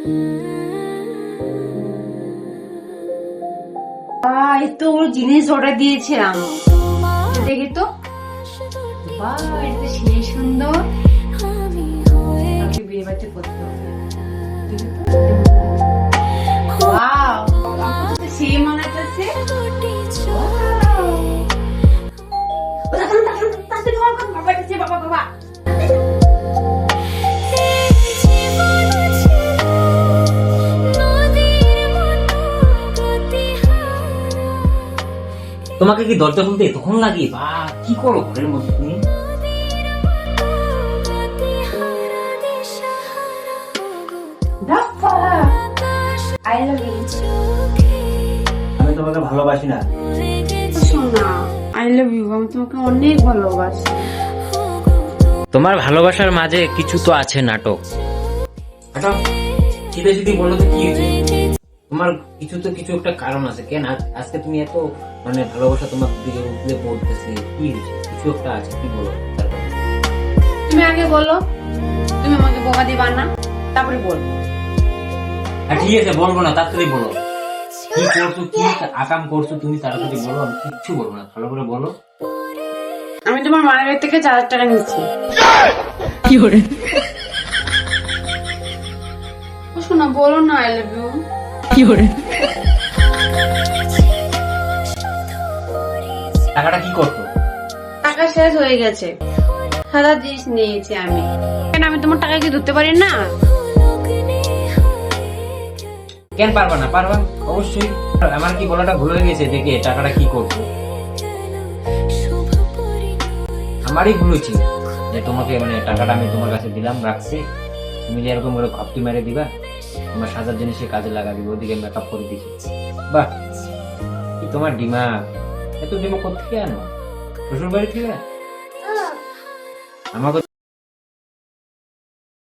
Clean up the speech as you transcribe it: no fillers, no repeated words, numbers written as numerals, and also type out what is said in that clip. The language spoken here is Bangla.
এই তো ওর জিনিস অর্ডার দিয়েছিলাম, দেখি তো। বাহ, এটা সেই সুন্দর, বিয়ে বাড়িতে করতে হবে। ওয়াও, আমার তো সেই মনে হচ্ছে। বাবা বাবা, তোমাকে কি দরজা খুলতে তখন লাগে? বা কি করো ঘরের মধ্যে তুমি? I love you. আমি তোমাকে ভালোবাসি না। শোনা, আই লাভ ইউ, আমি তোমাকে অনেক ভালোবাসি। তোমার ভালোবাসার মাঝে কিছু তো আছে নাটক। সিধে সিধি বলো তো কি হয়েছে? তোমার কিছু একটা কারণ আছে। কেন আজকে তুমি এত মানে ভালোবাসা তোমার দিকে উঠলে পড়তেছে? কি হয়েছে? কিছু একটা আছে, কি বলো? তুমি আগে বলো, তুমি আমাকে বোকা দিবা না, তারপরে বল। ঠিক আছে, বলবো না, তাড়াতাড়ি বলো। কি করছো, কি আকাম করছো তুমি? তাড়াতাড়ি বলো, আমি কিচ্ছু বলবো না, ভালো করে বলো। আমি তোমার মায়ের বাড়ি থেকে 4,000 টাকা নিচ্ছি। কি করে? শোনা, বলো না আই লাভ ইউ। কি করে? টাকাটা কি করতো? টাকা শেষ হয়ে গেছে, সাদা জিনিস নিয়েছি আমি। কেন, আমি তোমার টাকা কি ধরতে পারি না? কেন পারবা না? পারবা অবশ্যই। আমার কি বলাটা ভুল হয়ে গেছে? দেখে টাকাটা কি করতো? আমারই ভুল হয়েছে যে তোমাকে মানে টাকাটা আমি তোমার কাছে দিলাম, রাখছি, তুমি যে এরকম করে ঘাপটি মেরে দিবা, তোমার সাজার জিনিসে কাজে লাগাবি, ওদিকে মেকআপ করে দিছি। বাহ, কি তোমার ডিমাগ! এত ডিমাগ কোথেকে আনো? শ্বশুর বাড়ি থেকে? আমাকে